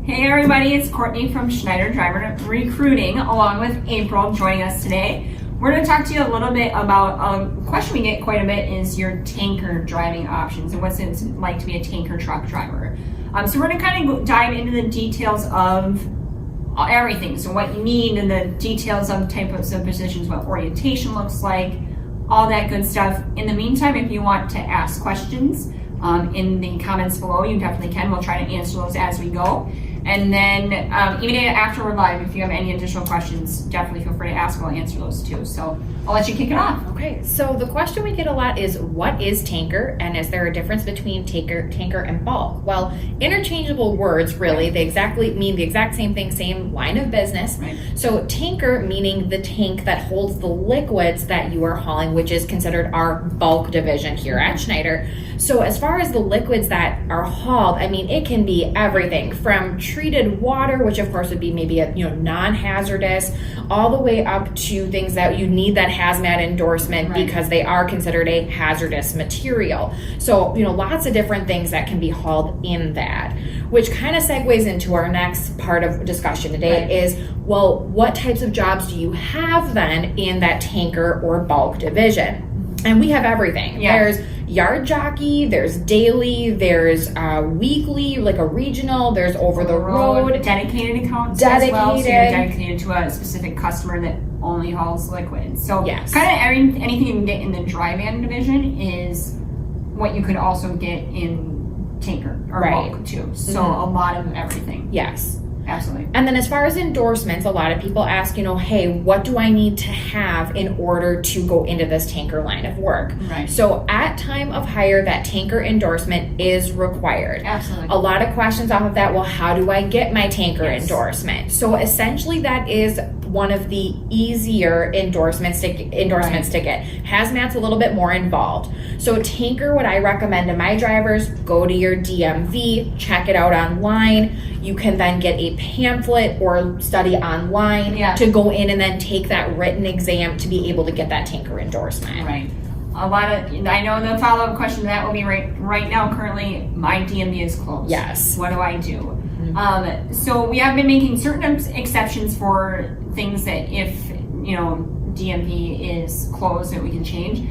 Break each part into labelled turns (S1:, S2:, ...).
S1: Hey everybody, it's Courtney from Schneider Driver Recruiting, along with April joining us today. We're going to talk to you a little bit about a question we get quite a bit is your tanker driving options and what's it like to be a tanker truck driver. So we're going to kind of dive into the details of everything. So what you need and the details of types of positions, what orientation looks like, all that good stuff. In the meantime, if you want to ask questions in the comments below, you definitely can. We'll try to answer those as we go. And then even after we're live, if you have any additional questions, definitely feel free to ask. We'll answer those too. So I'll let you kick it off.
S2: Okay, so the question we get a lot is, what is tanker, and is there a difference between tanker and bulk? Well, interchangeable words, really. They exactly mean the exact same thing, same line of business.
S1: Right.
S2: So tanker meaning the tank that holds the liquids that you are hauling, which is considered our bulk division here at Schneider. So as far as the liquids that are hauled, I mean, it can be everything from treated water, which of course would be maybe a non-hazardous, all the way up to things that you need that hazmat endorsement, right, because they are considered a hazardous material. So lots of different things that can be hauled in that, which kind of segues into our next part of discussion today. Right. Is, well, what types of jobs do you have then in that tanker or bulk division? And we have everything.
S1: Yeah.
S2: There's yard jockey, there's daily, there's weekly, like a regional, there's over the road,
S1: dedicated accounts as well. So you're dedicated to a specific customer that only hauls liquids. So
S2: yes,
S1: kind of anything you can get in the dry van division is what you could also get in tanker or
S2: right,
S1: bulk too. So a lot of everything.
S2: Yes.
S1: Absolutely.
S2: And then as far as endorsements, a lot of people ask, hey, what do I need to have in order to go into this tanker line of work?
S1: Right.
S2: So at time of hire, that tanker endorsement is required.
S1: Absolutely.
S2: A lot of questions off of that, well, how do I get my tanker endorsement? So essentially that is one of the easier endorsements to get. Hazmat's a little bit more involved. So tanker, what I recommend to my drivers, go to your DMV, check it out online. You can then get a pamphlet or study online to go in and then take that written exam to be able to get that tanker endorsement.
S1: Right. I know the follow-up question to that will be right now, currently, my DMV is closed.
S2: Yes.
S1: What do I do? Mm-hmm. So we have been making certain exceptions for things that if, DMV is closed that we can change.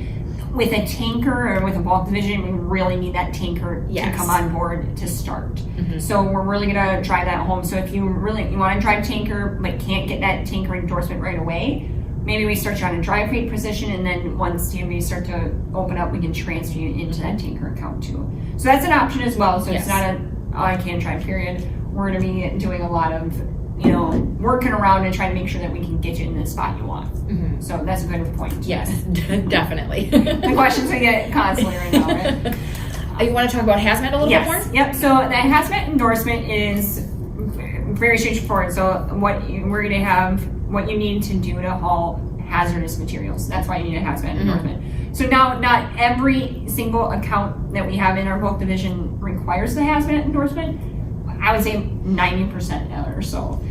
S1: With a tanker or with a bulk division, we really need that tanker to come on board to start. Mm-hmm. So we're really going to drive that home. So if you want to drive tanker but can't get that tanker endorsement right away, maybe we start you on a dry freight position, and then once DMV start to open up, we can transfer you into that tanker account too. So that's an option as well. So it's not I can't drive period. We're going to be doing a lot of working around and trying to make sure that we can get you in the spot you want. Mm-hmm. So that's a good point.
S2: Yes, definitely.
S1: The questions I get constantly right now, right?
S2: You want to talk about hazmat a little bit more?
S1: Yep. So the hazmat endorsement is very straightforward. So we're going to have what you need to do to haul hazardous materials. That's why you need a hazmat endorsement. So now, not every single account that we have in our bulk division requires the hazmat endorsement. I would say 90% or so.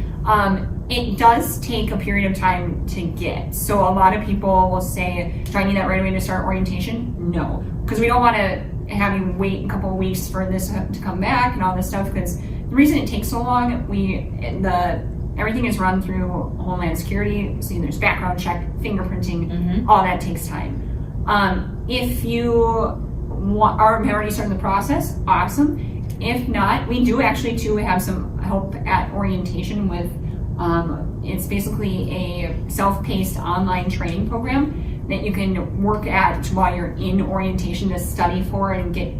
S1: It does take a period of time to get. So a lot of people will say, do I need that right away to start orientation? No, because we don't want to have you wait a couple of weeks for this to come back and all this stuff, because the reason it takes so long, everything is run through Homeland Security. So there's background check, fingerprinting, all that takes time. If you are already starting the process, awesome. If not, we do actually too have some help at orientation with, it's basically a self-paced online training program that you can work at while you're in orientation to study for and get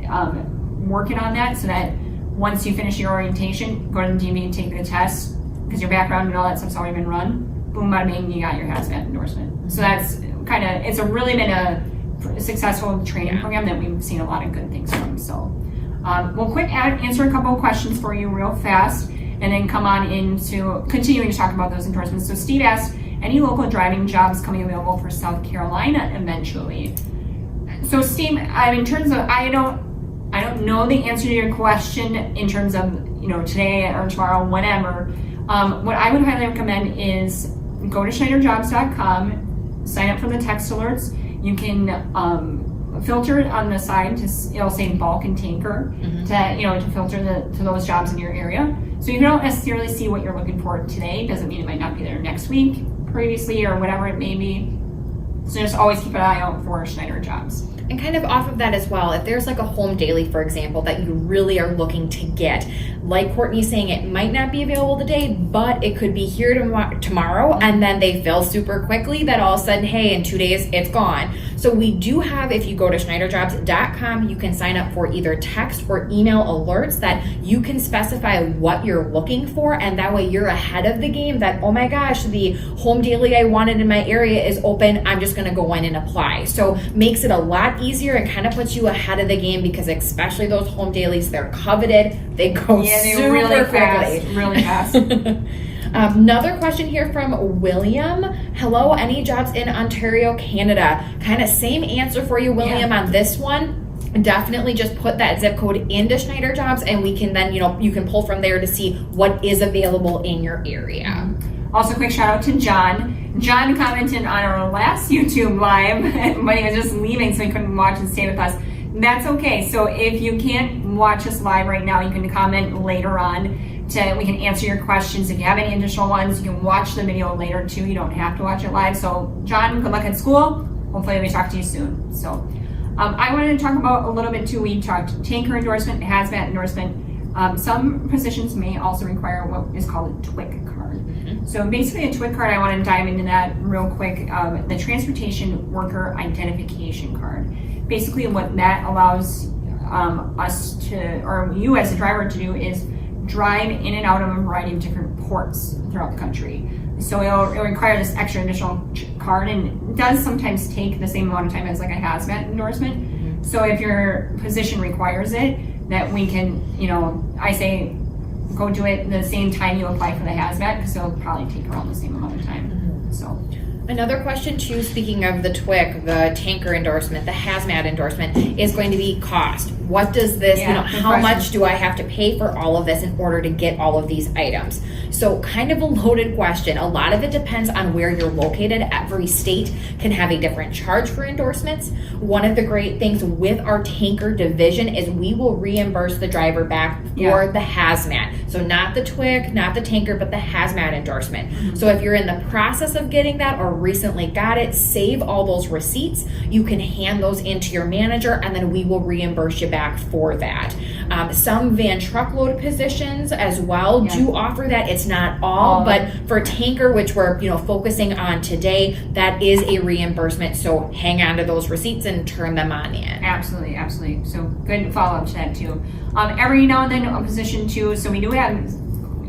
S1: working on that, so that once you finish your orientation, go to the DMV and take the test, because your background and all that stuff's already been run, boom, bada bing, you got your hazmat endorsement. So that's it's really been a successful training program that we've seen a lot of good things from. So we'll answer a couple of questions for you real fast, and then come on into continuing to talk about those endorsements. So Steve asked, any local driving jobs coming available for South Carolina eventually? So Steve, in terms of, I don't know the answer to your question in terms of, today or tomorrow, whenever. What I would highly recommend is go to SchneiderJobs.com, sign up for the text alerts. You can filter on the side it'll say bulk and tanker to filter to those jobs in your area. So you don't necessarily see what you're looking for today. Doesn't mean it might not be there next week, previously, or whatever it may be. So just always keep an eye out for Schneider jobs.
S2: And kind of off of that as well, if there's like a home daily, for example, that you really are looking to get, like Courtney's saying, it might not be available today, but it could be here tomorrow, and then they fill super quickly that all of a sudden, hey, in 2 days, it's gone. So we do have, if you go to schneiderjobs.com, you can sign up for either text or email alerts that you can specify what you're looking for, and that way you're ahead of the game that, oh my gosh, the home daily I wanted in my area is open, I'm just gonna go in and apply. So makes it a lot easier and kind of puts you ahead of the game, because especially those home dailies, they're coveted, they go super
S1: really
S2: quickly.
S1: fast.
S2: Another question here from William. Hello, any jobs in Ontario, Canada? Kind of same answer for you, William, on this one. Definitely just put that zip code into Schneider Jobs, and we can then, you can pull from there to see what is available in your area.
S1: Also, quick shout out to John. John commented on our last YouTube live, but he was just leaving, so he couldn't watch and stay with us. That's okay. So if you can't watch us live right now, you can comment later on. We can answer your questions. If you have any additional ones, you can watch the video later too. You don't have to watch it live. So John, good luck at school. Hopefully we talk to you soon. So I wanted to talk about a little bit too. We talked tanker endorsement, hazmat endorsement. Some positions may also require what is called a TWIC card. So basically a TWIC card, I want to dive into that real quick. The Transportation Worker Identification Card. Basically what that allows us to, or you as a driver to do, is drive in and out of a variety of different ports throughout the country. So it'll require this extra additional card, and it does sometimes take the same amount of time as like a hazmat endorsement. So if your position requires it, that we can, I say go do it the same time you apply for the hazmat, because it'll probably take around the same amount of time. So
S2: another question too, speaking of the TWIC, the tanker endorsement, the hazmat endorsement, is going to be cost. What does this, how much do I have to pay for all of this in order to get all of these items? So kind of a loaded question. A lot of it depends on where you're located. Every state can have a different charge for endorsements. One of the great things with our tanker division is we will reimburse the driver back for the hazmat. So not the TWIC, not the tanker, but the hazmat endorsement. So if you're in the process of getting that or recently got it, save all those receipts. You can hand those into your manager, and then we will reimburse you back for that. Some van truckload positions as well do offer that. It's not all, but for tanker, which we're focusing on today, that is a reimbursement. So hang on to those receipts and turn them on in.
S1: Absolutely. So good follow up to that too. Every now and then a position too. So we do have,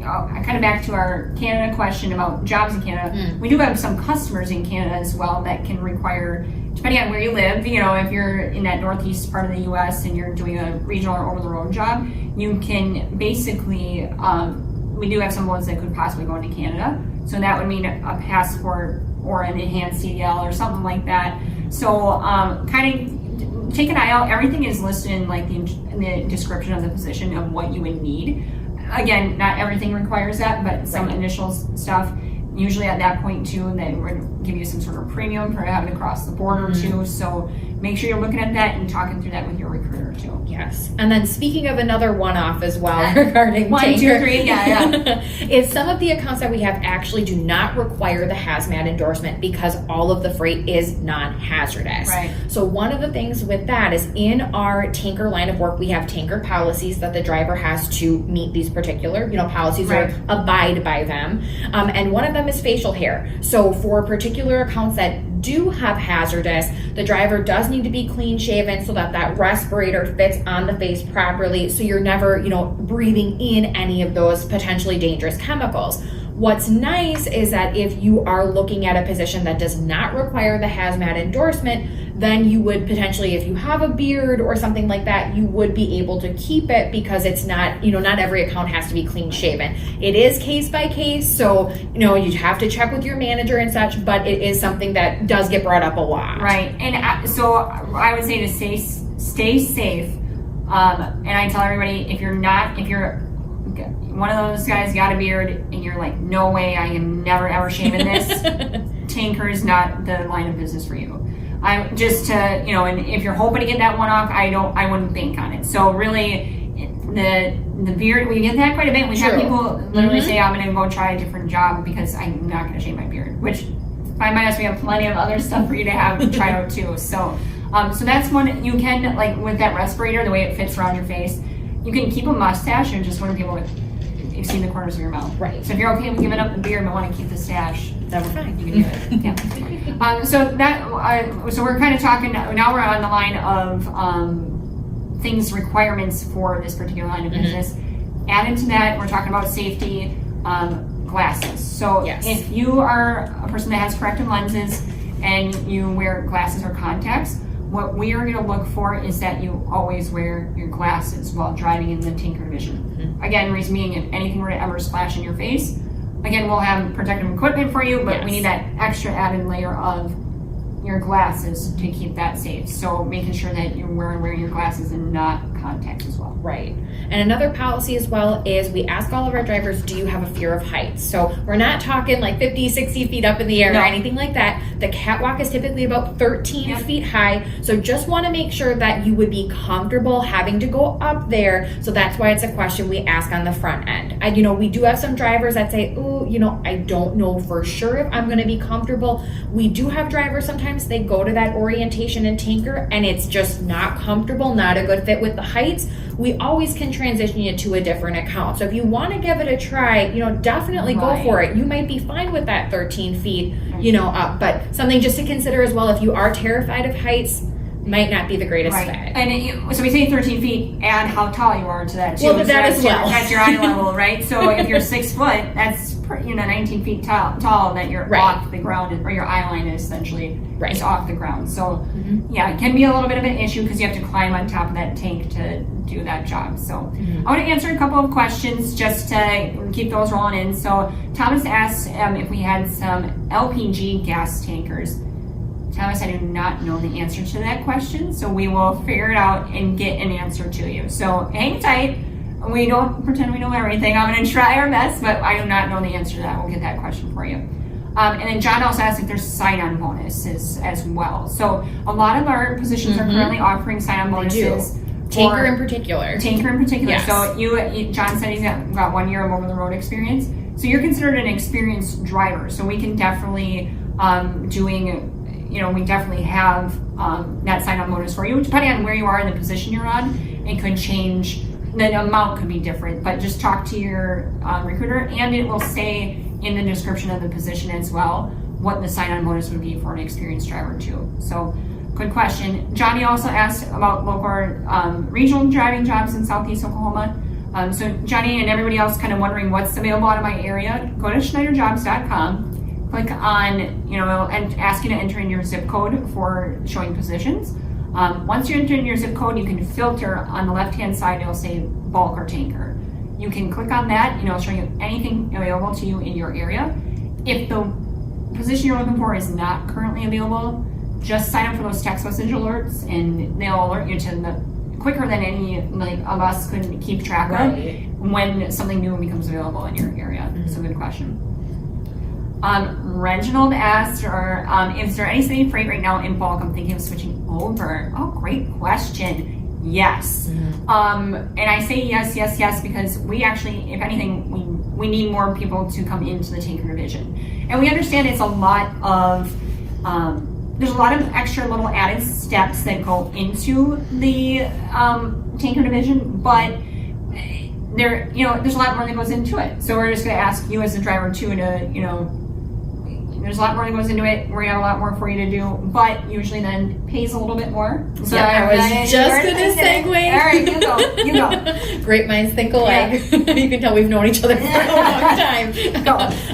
S1: kind of back to our Canada question about jobs in Canada. We do have some customers in Canada as well that can require, depending on where you live, if you're in that northeast part of the U.S. and you're doing a regional or over-the-road job, you can basically, we do have some ones that could possibly go into Canada. So that would mean a passport or an enhanced CDL or something like that. So kind of take an eye out. Everything is listed in like in the description of the position of what you would need. Again, not everything requires that, but some initial stuff. Usually at that point too, they would give you some sort of premium for having to cross the border too. So make sure you're looking at that and talking through that with your recruiter too.
S2: Yes. And then speaking of another one-off as well regarding
S1: One,
S2: tanker,
S1: 2, 3,
S2: is some of the accounts that we have actually do not require the hazmat endorsement because all of the freight is non-hazardous.
S1: Right.
S2: So one of the things with that is in our tanker line of work, we have tanker policies that the driver has to meet these particular, policies or abide by them. And one of them is facial hair. So for particular accounts that do have hazardous, the driver does need to be clean shaven so that that respirator fits on the face properly, so you're never, breathing in any of those potentially dangerous chemicals. What's nice is that if you are looking at a position that does not require the hazmat endorsement, then you would potentially, if you have a beard or something like that, you would be able to keep it because it's not, not every account has to be clean shaven. It is case by case, so, you have to check with your manager and such, but it is something that does get brought up a lot.
S1: Right, and so I would say to stay safe, and I tell everybody, if you're one of those guys got a beard and you're like, no way, I am never ever shaving this, tanker is not the line of business for you. I just to, you know, and if you're hoping to get that one off, I wouldn't bank on it. So really, the beard, we get that quite a bit. We have people literally say, I'm going to go try a different job because I'm not going to shave my beard, which by my us, we have plenty of other stuff for you to have try out too. So, so that's one you can, like with that respirator, the way it fits around your face, you can keep a mustache and just want to be able to, you've seen the corners of your mouth.
S2: Right.
S1: So if you're okay with giving up the beard but want to keep the stash,
S2: That we're fine.
S1: you can do it. Yeah. So we're kind of talking, now we're on the line of things, requirements for this particular line of business. Add into that, we're talking about safety, glasses. So if you are a person that has corrective lenses and you wear glasses or contacts, what we are going to look for is that you always wear your glasses while driving in the Tinker division. Again, reason being, if anything were to ever splash in your face, again, we'll have protective equipment for you, but we need that extra added layer of your glasses to keep that safe. So making sure that you're wearing your glasses and not contacts as well.
S2: Right. And another policy as well is we ask all of our drivers, do you have a fear of heights? So we're not talking like 50, 60 feet up in the air or anything like that. The catwalk is typically about 13 feet high. So just want to make sure that you would be comfortable having to go up there. So that's why it's a question we ask on the front end. And, you know, we do have some drivers that say, oh, you know, I don't know for sure if I'm going to be comfortable. We do have drivers sometimes, they go to that orientation and Tinker and it's just not comfortable, not a good fit with the heights. We always can transition you to a different account. So if you want to give it a try, you know, definitely go for it. You might be fine with that 13 feet, you know, up, but something just to consider as well, if you are terrified of heights, might not be the greatest fit.
S1: And so we say 13 feet, add how tall you are to that too.
S2: Well, so that as well.
S1: That's your eye level, right? So if you're 6 foot, that's 19 feet tall that you're off the ground, or your eye line is essentially is off the ground. So yeah, it can be a little bit of an issue because you have to climb on top of that tank to do that job. So I want to answer a couple of questions just to keep those rolling in. So Thomas asked if we had some LPG gas tankers. Thomas, I do not know the answer to that question, so we will figure it out and get an answer to you. So hang tight. We don't pretend we know everything. I'm going to try our best, but I do not know the answer to that. We'll get that question for you. And then John also asked if there's sign-on bonuses as well. So a lot of our positions are currently offering sign-on bonuses.
S2: Tinker in particular.
S1: Yes. So John said he's got 1 year of over-the-road experience. So you're considered an experienced driver. So we can definitely we definitely have that sign-on bonus for you. Depending on where you are in the position you're on, it could change. The amount could be different, but just talk to your recruiter, and it will say in the description of the position as well what the sign-on bonus would be for an experienced driver too. So, good question. Johnny also asked about local regional driving jobs in Southeast Oklahoma. So Johnny and everybody else kind of wondering what's available out of my area, go to schneiderjobs.com, click on, and ask you to enter in your zip code for showing positions. Once you enter in your zip code, you can filter on the left-hand side, it'll say bulk or tanker. You can click on that, it'll show you anything available to you in your area. If the position you're looking for is not currently available, just sign up for those text message alerts and they'll alert you to the quicker than any of us could keep track of when something new becomes available in your area. So good question. Reginald asked, is there any city freight right now in bulk? I'm thinking of switching over. Oh, great question. Yes. And I say yes, because we actually, if anything, we need more people to come into the tanker division. And we understand it's a lot of, there's a lot of extra little added steps that go into the tanker division, but there's a lot more that goes into it. So we're just going to ask you as a driver too to, there's a lot more that goes into it. We're going to have a lot more for you to do, but usually then pays a little bit more. So
S2: I was just going to segue.
S1: All right, you go.
S2: Great minds think alike. Yeah. You can tell we've known each other for a long time.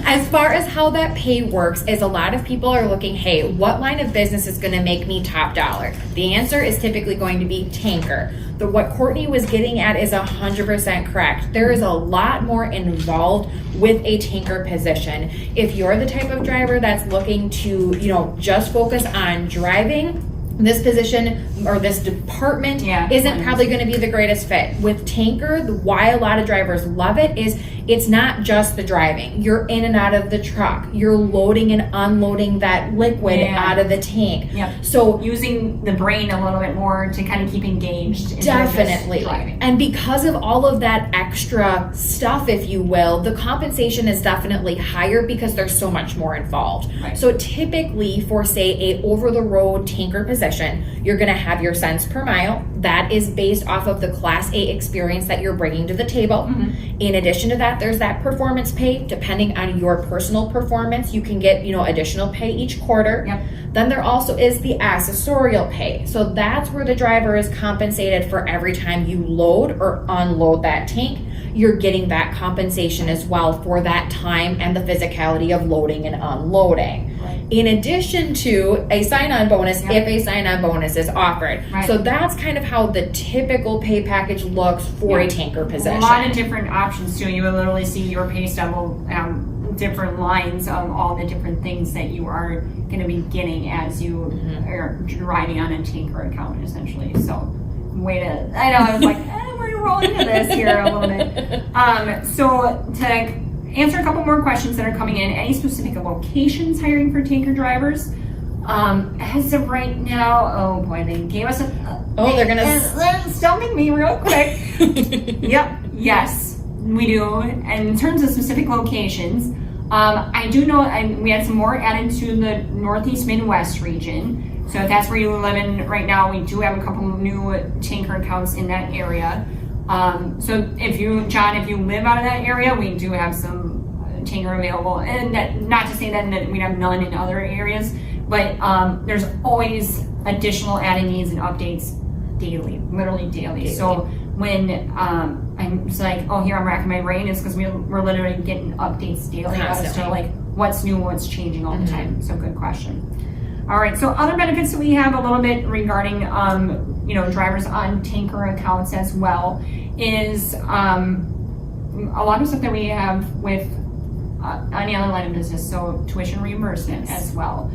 S2: As far as how that pay works is a lot of people are looking, hey, what line of business is going to make me top dollar? The answer is typically going to be tanker. What Courtney was getting at is 100% correct. There is a lot more involved with a tanker position. If you're the type of driver that's looking to, just focus on driving, this position or this department isn't probably going to be the greatest fit. With tanker, why a lot of drivers love it is it's not just the driving. You're in and out of the truck. You're loading and unloading that liquid out of the tank.
S1: Yep.
S2: So
S1: using the brain a little bit more to kind of keep engaged.
S2: Definitely. And because of all of that extra stuff, if you will, the compensation is definitely higher because there's so much more involved.
S1: Right.
S2: So typically for, say, a over-the-road tanker position, you're going to have your cents per mile. That is based off of the Class A experience that you're bringing to the table. In addition to that, there's that performance pay. Depending on your personal performance, you can get, additional pay each quarter. Then there also is the accessorial pay. So that's where the driver is compensated for every time you load or unload that tank. You're getting that compensation as well for that time and the physicality of loading and unloading. In addition to a sign-on bonus, if a sign-on bonus is offered. So that's kind of how the typical pay package looks for a tanker position.
S1: A lot of different options too. You will literally see your pay stub will different lines of all the different things that you are going to be getting as you are driving on a tanker account, essentially. So, I was like, we're going to roll into this here a little bit. So, to answer a couple more questions that are coming in, any specific locations hiring for tanker drivers? As of right now, oh boy, they gave us
S2: they're going
S1: to stumping me real quick. Yes, we do. And in terms of specific locations, I do know we had some more added to the Northeast Midwest region. So if that's where you live in right now, we do have a couple of new tanker accounts in that area. So if you live out of that area, we do have some tanker available. And not to say that we have none in other areas, but there's always additional added needs and updates daily, literally daily. So when I'm just like, here I'm racking my brain, is because we're literally getting updates daily as to like what's new, what's changing all the time. So good question. All right, so other benefits that we have a little bit regarding drivers on tanker accounts as well is a lot of stuff that we have with any other line of business, so tuition reimbursement as well.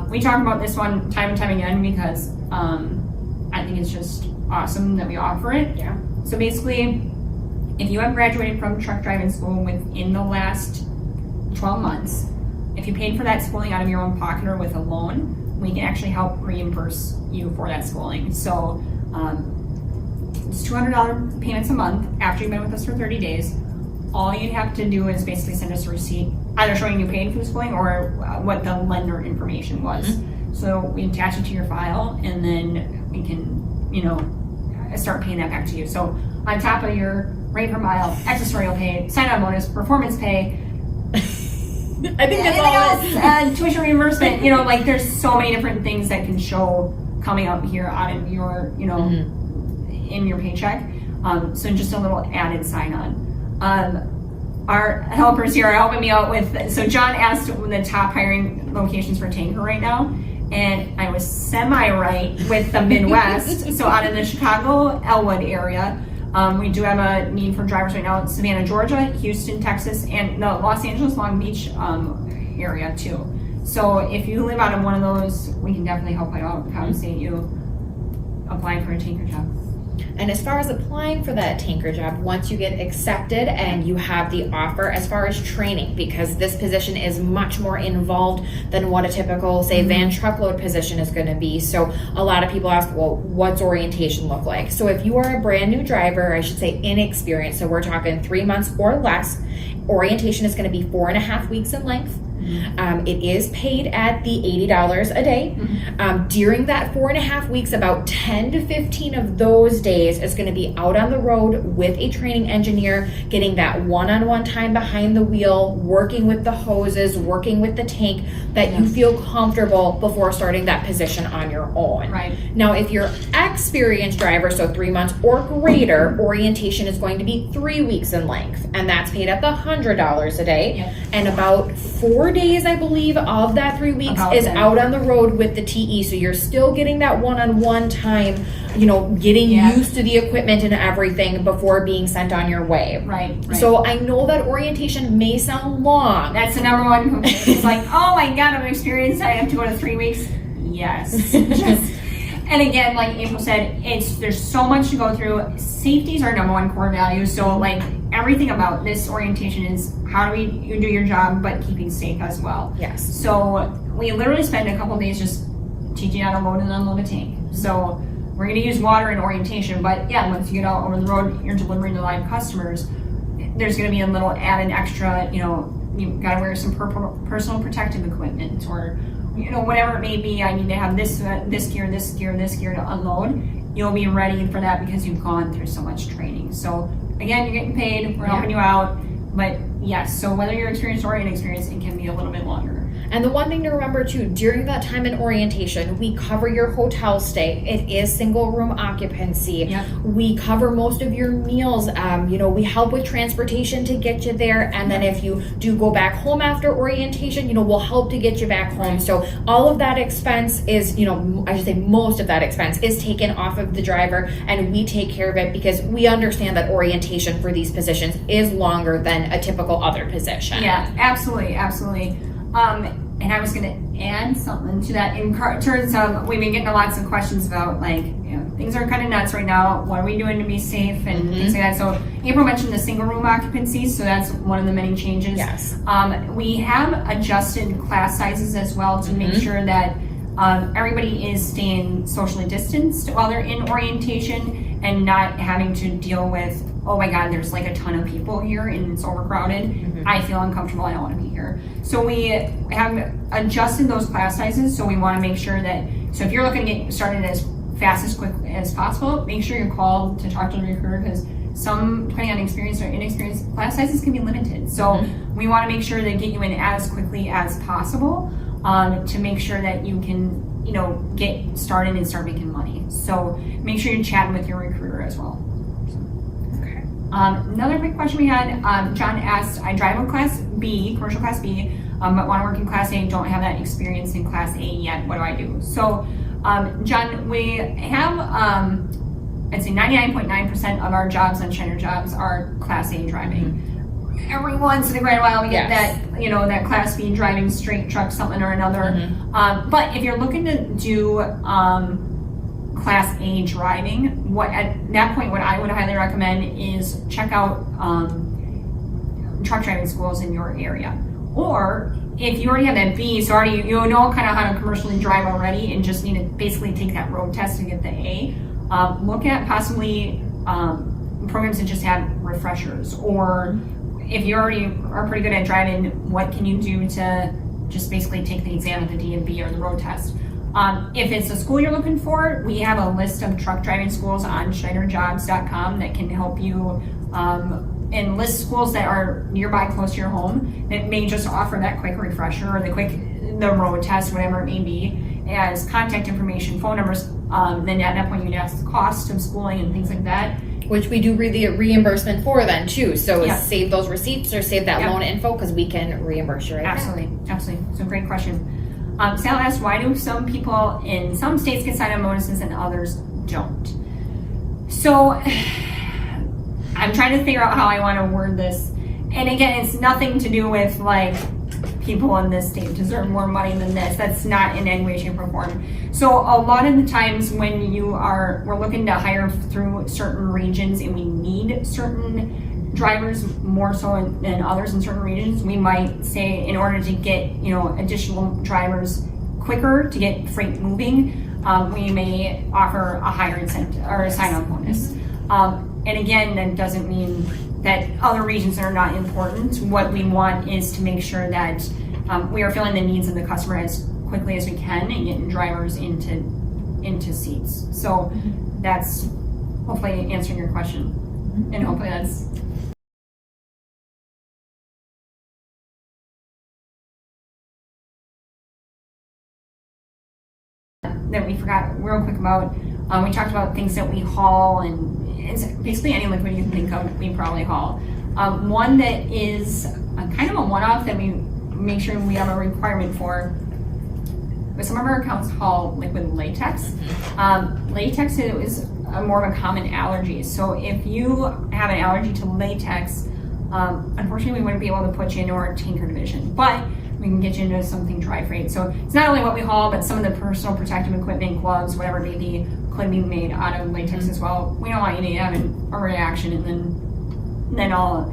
S1: We talk about this one time and time again because I think it's just awesome that we offer it.
S2: Yeah.
S1: So basically, if you have graduated from truck driving school within the last 12 months, if you paid for that schooling out of your own pocket or with a loan, we can actually help reimburse you for that schooling. So it's $200 payments a month after you've been with us for 30 days. All you have to do is basically send us a receipt, either showing you paid for the schooling or what the lender information was. So we attach it to your file, and then we can, start paying that back to you. So on top of your rate per mile, accessorial pay, sign-on bonus, performance pay,
S2: I think that's all.
S1: Tuition reimbursement. There's so many different things that can show coming up here out of your, in your paycheck. So just a little added sign-on. Our helpers here are helping me out with. So John asked the top hiring locations for tanker right now, and I was semi-right with the Midwest. So out of the Chicago, Elwood area. We do have a need for drivers right now in Savannah, Georgia, Houston, Texas, and the Los Angeles, Long Beach area too. So if you live out of one of those, we can definitely help you out, compensate you, applying for a tanker job.
S2: And as far as applying for that tanker job, once you get accepted and you have the offer, as far as training, because this position is much more involved than what a typical, say, van truckload position is going to be. So a lot of people ask, well, what's orientation look like? So if you are a brand new driver, I should say inexperienced, so we're talking 3 months or less, orientation is going to be 4.5 weeks in length. It is paid at the $80 a day. During that 4.5 weeks, about 10 to 15 of those days is going to be out on the road with a training engineer, getting that one-on-one time behind the wheel, working with the hoses, working with the tank, that you feel comfortable before starting that position on your own.
S1: Right.
S2: Now, if you're experienced driver, so 3 months or greater, orientation is going to be 3 weeks in length, and that's paid at the $100 a day. And about 4 days, I believe, of that 3 weeks is out on the road with the TE. So you're still getting that one-on-one time, getting used to the equipment and everything before being sent on your way.
S1: Right.
S2: So I know that orientation may sound long.
S1: That's the number one. It's like, oh my God, I'm experienced. I have to go to 3 weeks. Yes. And again, like April said, there's so much to go through. Safety is our number one core value. So everything about this orientation is how do you do your job, but keeping safe as well.
S2: Yes.
S1: So we literally spend a couple days just teaching how to load and unload a tank. So we're going to use water in orientation, but yeah, once you get out over the road, you're delivering to live customers. There's going to be a little added extra, you've got to wear some personal protective equipment, or whatever it may be. I need to have this gear to unload. You'll be ready for that because you've gone through so much training. So again, you're getting paid, we're helping you out, but yes, so whether you're experienced or inexperienced, it can be a little bit longer.
S2: And the one thing to remember too, during that time in orientation, we cover your hotel stay. It is single room occupancy.
S1: Yep.
S2: We cover most of your meals. We help with transportation to get you there. And then if you do go back home after orientation, we'll help to get you back home. So all of that expense is, I should say most of that expense is taken off of the driver, and we take care of it because we understand that orientation for these positions is longer than a typical other position.
S1: Yeah, absolutely. And I was going to add something to that in terms of, we've been getting lots of questions about things are kind of nuts right now. What are we doing to be safe and things like that? So April mentioned the single room occupancy, so that's one of the many changes.
S2: Yes.
S1: We have adjusted class sizes as well to make sure that everybody is staying socially distanced while they're in orientation and not having to deal with, oh my God, there's like a ton of people here and it's overcrowded. I feel uncomfortable, I don't want to be here. So we have adjusted those class sizes, so we want to make sure that, so if you're looking to get started as fast as quick as possible, make sure you're called to talk to the recruiter, because some, depending on experience or inexperienced, class sizes can be limited. So we want to make sure they get you in as quickly as possible to make sure that you can get started and start making money. So make sure you're chatting with your recruiter as well. Another quick question we had, John asked, I drive a Class B, commercial Class B, but want to work in Class A, don't have that experience in Class A yet, what do I do? So, John, we have, I'd say 99.9% of our jobs on Schneider jobs are Class A driving. Every once in a great while we get that, that Class B driving straight truck, something or another. But if you're looking to do Class A driving, at that point what I would highly recommend is check out truck driving schools in your area. Or if you already have that B, so already you know kind of how to commercially drive already and just need to basically take that road test to get the A, look at possibly programs that just have refreshers. Or if you already are pretty good at driving, what can you do to just basically take the exam at the DMV or the road test? If it's a school you're looking for, we have a list of truck driving schools on schneiderjobs.com that can help you and list schools that are nearby, close to your home, that may just offer that quick refresher or the road test, whatever it may be, as contact information, phone numbers. Then at that point you'd ask the cost of schooling and things like that.
S2: Which we do the reimbursement for then too. So save those receipts or save that loan info, because we can reimburse you right
S1: Absolutely. So great question. Sal asked, why do some people in some states get sign-on bonuses and others don't? So I'm trying to figure out how I want to word this. And again, it's nothing to do with people in this state deserve more money than this. That's not in any way, shape, or form. So a lot of the times when we're looking to hire through certain regions and we need certain drivers more so than others in certain regions, we might say in order to get additional drivers quicker to get freight moving, we may offer a higher incentive or a sign-on bonus. And again, that doesn't mean that other regions are not important. What we want is to make sure that we are filling the needs of the customer as quickly as we can and getting drivers into seats. So that's hopefully answering your question, and hopefully that's. That we forgot real quick about. We talked about things that we haul, and it's basically any liquid you can think of we probably haul. One that is kind of a one-off that we make sure we have a requirement for, but some of our accounts haul liquid latex. Latex is more of a common allergy. So if you have an allergy to latex, unfortunately we wouldn't be able to put you into our tanker division, but we can get you into something dry freight. So it's not only what we haul, but some of the personal protective equipment, gloves, whatever it may be, could be made out of latex as well. We don't want you to have a reaction and then then all,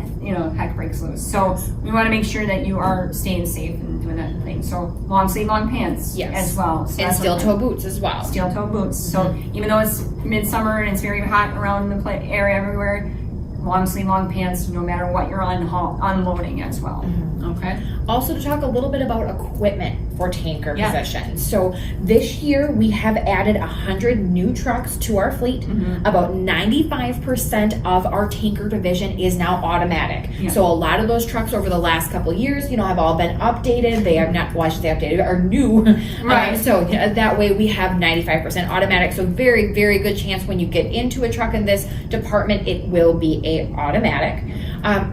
S1: heck breaks loose. So we want to make sure that you are staying safe and doing that thing. So long sleeve, long pants as well. So
S2: and steel toe boots as well.
S1: Steel toe boots. So even though it's midsummer and it's very hot around the area everywhere, long sleeve, long pants, no matter what you're unloading as well. Okay.
S2: Also to talk a little bit about equipment for tanker positions. So this year we have added 100 new trucks to our fleet. About 95% of our tanker division is now automatic. So a lot of those trucks over the last couple of years, have all been updated. They have not, well, I should say updated, are new. Right. So that way we have 95% automatic. So very, very good chance when you get into a truck in this department, it will be a automatic.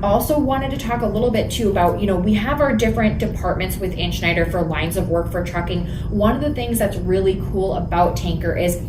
S2: Also wanted to talk a little bit too about, we have our different departments within Schneider for lines of work for trucking. One of the things that's really cool about tanker is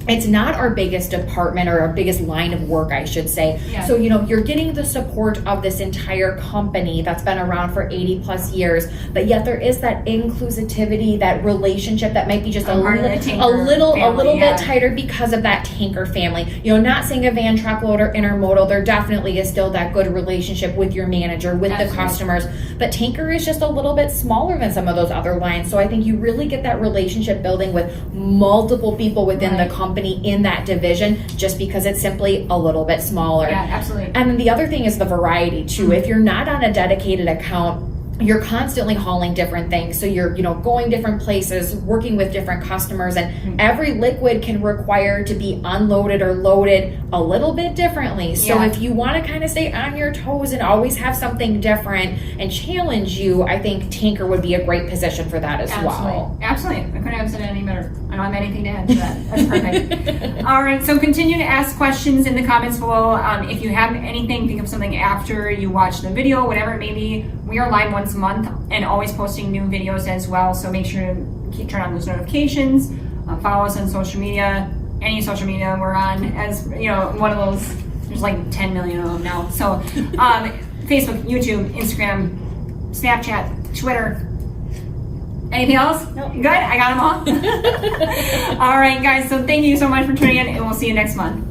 S2: it's not our biggest department or our biggest line of work, I should say. So, you're getting the support of this entire company that's been around for 80 plus years, but yet there is that inclusivity, that relationship that might be just a little bit tighter because of that tanker family. Not saying a van, truckload, or intermodal, there definitely is still that good relationship with your manager, with the customers, but tanker is just a little bit smaller than some of those other lines. So I think you really get that relationship building with multiple people within the company in that division, just because it's simply a little bit smaller.
S1: Yeah, absolutely.
S2: And then the other thing is the variety too. If you're not on a dedicated account, you're constantly hauling different things. So you're, going different places, working with different customers, and every liquid can require to be unloaded or loaded a little bit differently. So if you want to kind of stay on your toes and always have something different and challenge you, I think tanker would be a great position for that as well.
S1: Absolutely. I couldn't have said it any better. I don't have anything to add to that. That's perfect. All right. So continue to ask questions in the comments below. If you have anything, think of something after you watch the video, whatever it may be. We are live once a month and always posting new videos as well. So make sure to turn on those notifications. Follow us on social media. Any social media we're on, as one of those. There's like 10 million of them now. So Facebook, YouTube, Instagram, Snapchat, Twitter. Anything else?
S2: Nope.
S1: Good? I got them all? All right, guys. So thank you so much for tuning in, and we'll see you next month.